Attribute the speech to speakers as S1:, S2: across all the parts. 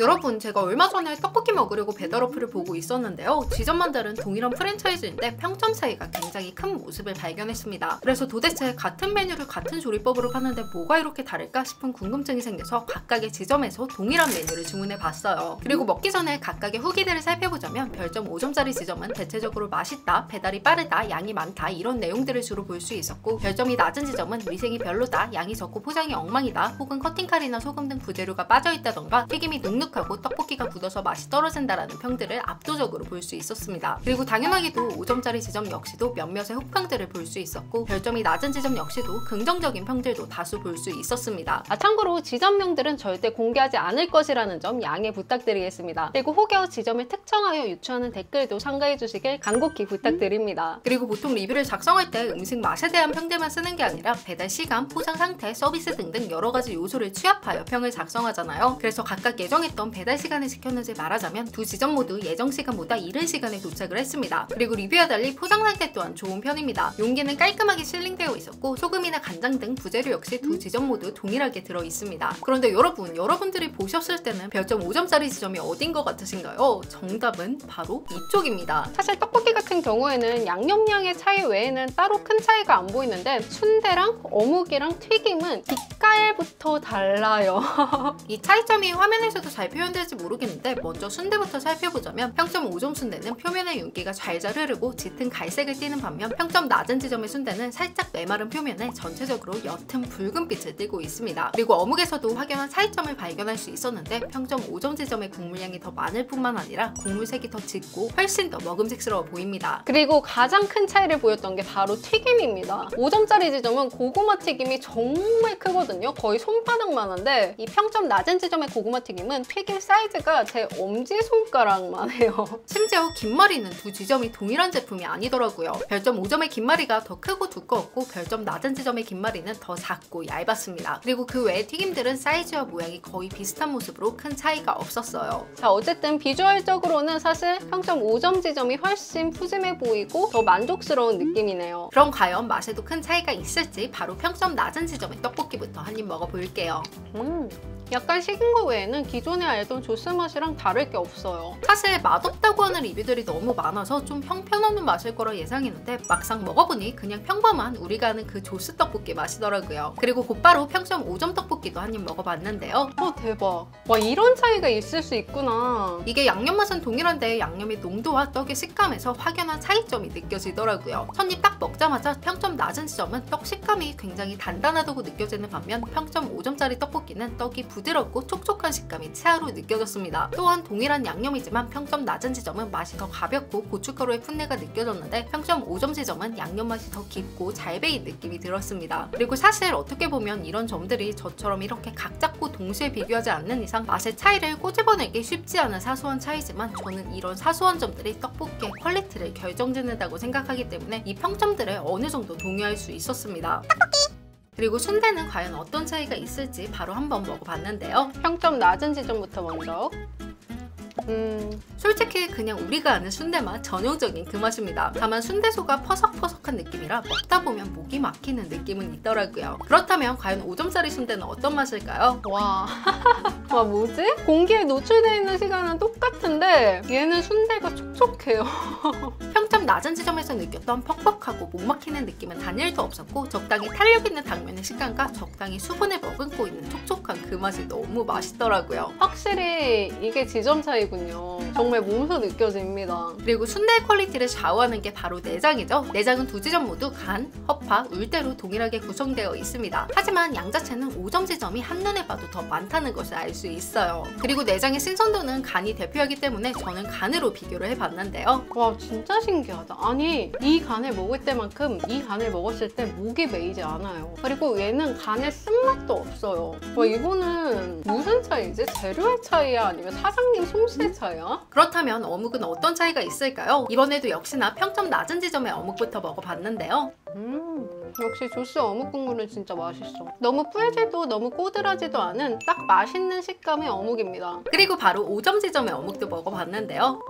S1: 여러분, 제가 얼마 전에 떡볶이 먹으려고 배달 어플을 보고 있었는데요. 지점만 다른 동일한 프랜차이즈인데 평점 차이가 굉장히 큰 모습을 발견했습니다. 그래서 도대체 같은 메뉴를 같은 조리법으로 파는데 뭐가 이렇게 다를까 싶은 궁금증이 생겨서 각각의 지점에서 동일한 메뉴를 주문해봤어요. 그리고 먹기 전에 각각의 후기들을 살펴보자면 별점 5점짜리 지점은 대체적으로 맛있다, 배달이 빠르다, 양이 많다 이런 내용들을 주로 볼 수 있었고, 별점이 낮은 지점은 위생이 별로다, 양이 적고 포장이 엉망이다, 혹은 커팅칼이나 소금 등 부재료가 빠져있다던가 튀김이 눅눅하고 떡볶이가 굳어서 맛이 떨어진다라는 평들을 압도적으로 볼 수 있었습니다. 그리고 당연하게도 5점짜리 지점 역시도 몇몇의 혹평들을 볼 수 있었고, 별점이 낮은 지점 역시도 긍정적인 평들도 다수 볼 수 있었습니다. 참고로 지점명들은 절대 공개하지 않을 것이라는 점 양해 부탁드리겠습니다. 그리고 혹여 지점을 특정하여 유추하는 댓글도 참가해 주시길 간곡히 부탁드립니다. 그리고 보통 리뷰를 작성할 때 음식 맛에 대한 평들만 쓰는 게 아니라 배달 시간, 포장 상태, 서비스 등등 여러 가지 요소를 취합하여 평을 작성하잖아요. 그래서 각각 예정했던 배달 시간을 지켰는지 말하자면 두 지점 모두 예정 시간보다 이른 시간에 도착을 했습니다. 그리고 리뷰와 달리 포장 상태 또한 좋은 편입니다. 용기는 깔끔하게 실링되어 있었고, 소금이나 간장 등 부재료 역시 두 지점 모두 동일하게 들어 있습니다. 그런데 여러분들이 보셨을 때는 별점 5점짜리 지점이 어딘 것 같으신가요? 정답은 바로 이쪽입니다. 사실 떡볶이 같은 경우에는 양념량의 차이 외에는 따로 큰 차이가 안 보이는데, 순대랑 어묵이랑 튀김은 빛깔부터 달라요. 이 차이점이 화면에서도 잘 표현될지 모르겠는데, 먼저 순대부터 살펴보자면 평점 5점 순대는 표면의 윤기가 잘 흐르고 짙은 갈색을 띠는 반면, 평점 낮은 지점의 순대는 살짝 메마른 표면에 전체적으로 옅은 붉은빛을 띠고 있습니다. 그리고 어묵에서도 확연한 차이점을 발견할 수 있었는데, 평점 5점 지점의 국물량이 더 많을 뿐만 아니라 국물색이 더 짙고 훨씬 더 먹음직스러워 보입니다. 그리고 가장 큰 차이를 보였던 게 바로 튀김입니다. 5점짜리 지점은 고구마 튀김이 정말 크거든요. 거의 손바닥만한데, 이 평점 낮은 지점의 고구마 튀김은 튀김 사이즈가 제 엄지손가락만 해요. 심지어 김말이는 두 지점이 동일한 제품이 아니더라고요. 별점 5점의 김말이가 더 크고 두꺼웠고, 별점 낮은 지점의 김말이는 더 작고 얇았습니다. 그리고 그 외의 튀김들은 사이즈와 모양이 거의 비슷한 모습으로 큰 차이가 없었어요. 자, 어쨌든 비주얼적으로는 사실 평점 5점 지점이 훨씬 푸짐해 보이고 더 만족스러운 느낌이네요. 그럼 과연 맛에도 큰 차이가 있을지 바로 평점 낮은 지점의 떡볶이부터 한 입 먹어볼게요. 약간 식은 거 외에는 기존에 알던 조스 맛이랑 다를 게 없어요. 사실 맛없다고 하는 리뷰들이 너무 많아서 좀 형편없는 맛일 거라 예상했는데, 막상 먹어보니 그냥 평범한 우리가 아는 그 조스 떡볶이 맛이더라고요. 그리고 곧바로 평점 5점 떡볶이도 한 입 먹어봤는데요. 대박. 와, 이런 차이가 있을 수 있구나. 이게 양념 맛은 동일한데 양념의 농도와 떡의 식감에서 확연한 차이점이 느껴지더라고요. 첫 입 딱 먹자마자 평점 낮은 지점은 떡 식감이 굉장히 단단하다고 느껴지는 반면, 평점 5점짜리 떡볶이는 떡이 부드럽고 촉촉한 식감이 최하로 느껴졌습니다. 또한 동일한 양념이지만 평점 낮은 지점은 맛이 더 가볍고 고춧가루의 풋내가 느껴졌는데, 평점 5점 지점은 양념 맛이 더 깊고 잘 배인 느낌이 들었습니다. 그리고 사실 어떻게 보면 이런 점들이 저처럼 이렇게 각 잡고 동시에 비교하지 않는 이상 맛의 차이를 꼬집어내기 쉽지 않은 사소한 차이지만, 저는 이런 사소한 점들이 떡볶이의 퀄리티를 결정짓는다고 생각하기 때문에 이 평점들을 어느 정도 동의할 수 있었습니다. 그리고 순대는 과연 어떤 차이가 있을지 바로 한번 먹어봤는데요. 평점 낮은 지점부터 먼저. 솔직히 그냥 우리가 아는 순대 맛 전형적인 그 맛입니다. 다만 순대소가 퍼석퍼석한 느낌이라 먹다 보면 목이 막히는 느낌은 있더라고요. 그렇다면 과연 5점짜리 순대는 어떤 맛일까요? 와 뭐지? 공기에 노출되어 있는 시간은 똑같은데 얘는 순대가 촉촉해요. 평점 낮은 지점에서 느꼈던 퍽퍽하고 목 막히는 느낌은 단일도 없었고, 적당히 탄력 있는 당면의 식감과 적당히 수분을 머금고 있는 촉촉한 그 맛이 너무 맛있더라고요. 확실히 이게 지점 차이군요. 정말 몸소 느껴집니다. 그리고 순대의 퀄리티를 좌우하는 게 바로 내장이죠. 내장은 두 지점 모두 간, 허파, 울대로 동일하게 구성되어 있습니다. 하지만 양 자체는 5점 지점이 한눈에 봐도 더 많다는 것을 알 수 있어요. 그리고 내장의 신선도는 간이 대표하기 때문에 저는 간으로 비교를 해봤는데요. 와, 진짜 신기하다. 아니, 이 간을 먹을 때만큼 이 간을 먹었을 때 목이 메이지 않아요. 그리고 얘는 간의 쓴맛도 없어요. 와, 이거는 무슨 차이지? 재료의 차이야? 아니면 사장님 솜씨의 차이야? 그렇다면 어묵은 어떤 차이가 있을까요? 이번에도 역시나 평점 낮은 지점의 어묵부터 먹어봤는데요. 역시 조스 어묵 국물은 진짜 맛있어. 너무 풀지도 너무 꼬들하지도 않은 딱 맛있는 식감의 어묵입니다. 그리고 바로 5점 지점의 어묵도 먹어봤는데요.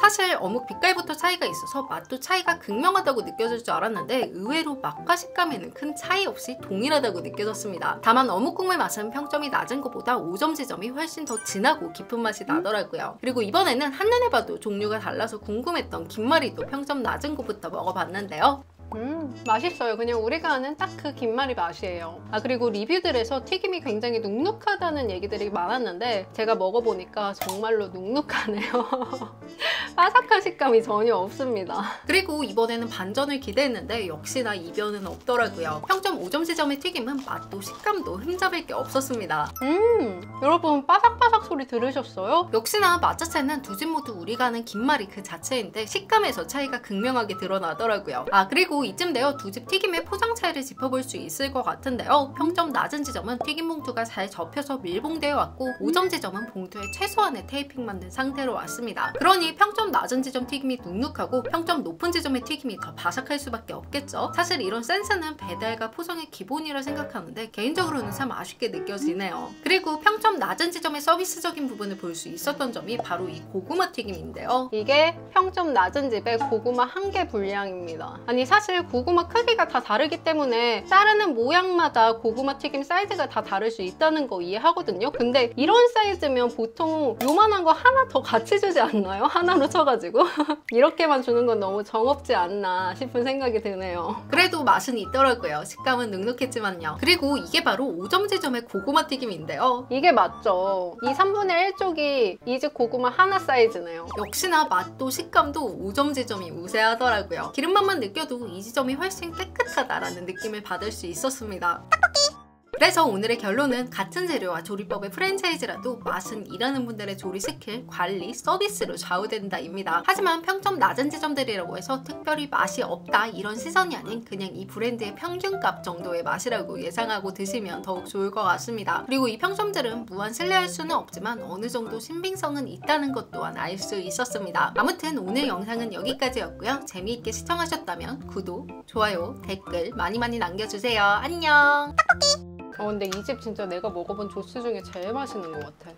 S1: 사실 어묵 빛깔부터 차이가 있어서 맛도 차이가 극명하다고 느껴질 줄 알았는데 의외로 맛과 식감에는 큰 차이 없이 동일하다고 느껴졌습니다. 다만 어묵 국물 맛은 평점이 낮은 것보다 5점 지점이 훨씬 더 진하고 깊은 맛이 나더라고요. 그리고 이번에는 한눈에 봐도 종류가 달라서 궁금했던 김말이도 평점 낮은 곳부터 먹어봤는데요.
S2: 맛있어요. 그냥 우리가 아는 딱 그 김말이 맛이에요. 그리고 리뷰들에서 튀김이 굉장히 눅눅하다는 얘기들이 많았는데 제가 먹어보니까 정말로 눅눅하네요. 바삭한 식감이 전혀 없습니다.
S1: 그리고 이번에는 반전을 기대했는데 역시나 이변은 없더라고요. 평점 5점 지점의 튀김은 맛도 식감도 흠잡을 게 없었습니다.
S2: 여러분 바삭바삭 소리 들으셨어요?
S1: 역시나 맛 자체는 두 집 모두 우리가 아는 김말이 그 자체인데 식감에서 차이가 극명하게 드러나더라고요. 그리고 이쯤 되어 두 집 튀김의 포장 차이를 짚어볼 수 있을 것 같은데요. 평점 낮은 지점은 튀김 봉투가 잘 접혀서 밀봉되어 왔고 5점 지점은 봉투에 최소한의 테이핑만 된 상태로 왔습니다. 그러니 평점 낮은 지점 튀김이 눅눅하고 평점 높은 지점의 튀김이 더 바삭할 수밖에 없겠죠. 사실 이런 센스는 배달과 포장의 기본이라 생각하는데 개인적으로는 참 아쉽게 느껴지네요. 그리고 평점 낮은 지점의 서비스적인 부분을 볼 수 있었던 점이 바로 이 고구마 튀김인데요.
S2: 이게 평점 낮은 집의 고구마 한 개 분량입니다. 아니 사실 고구마 크기가 다 다르기 때문에 자르는 모양마다 고구마 튀김 사이즈가 다 다를 수 있다는 거 이해하거든요. 근데 이런 사이즈면 보통 요만한 거 하나 더 같이 주지 않나요? 하나로 쳐가지고 이렇게만 주는 건 너무 정없지 않나 싶은 생각이 드네요.
S1: 그래도 맛은 있더라고요. 식감은 눅눅했지만요. 그리고 이게 바로 5점 지점의 고구마 튀김인데요.
S2: 이게 맞죠. 이 3분의 1쪽이 이 집 고구마 하나 사이즈네요.
S1: 역시나 맛도 식감도 5점 지점이 우세하더라고요. 기름맛만 느껴도 이 지점이 훨씬 깨끗하다라는 느낌을 받을 수 있었습니다. 그래서 오늘의 결론은 같은 재료와 조리법의 프랜차이즈라도 맛은 일하는 분들의 조리 스킬, 관리, 서비스로 좌우된다입니다. 하지만 평점 낮은 지점들이라고 해서 특별히 맛이 없다 이런 시선이 아닌 그냥 이 브랜드의 평균값 정도의 맛이라고 예상하고 드시면 더욱 좋을 것 같습니다. 그리고 이 평점들은 무한 신뢰할 수는 없지만 어느 정도 신빙성은 있다는 것 또한 알 수 있었습니다. 아무튼 오늘 영상은 여기까지였고요. 재미있게 시청하셨다면 구독, 좋아요, 댓글 많이 남겨주세요. 안녕!
S2: 근데 이 집 진짜 내가 먹어본 조스 중에 제일 맛있는 것 같아.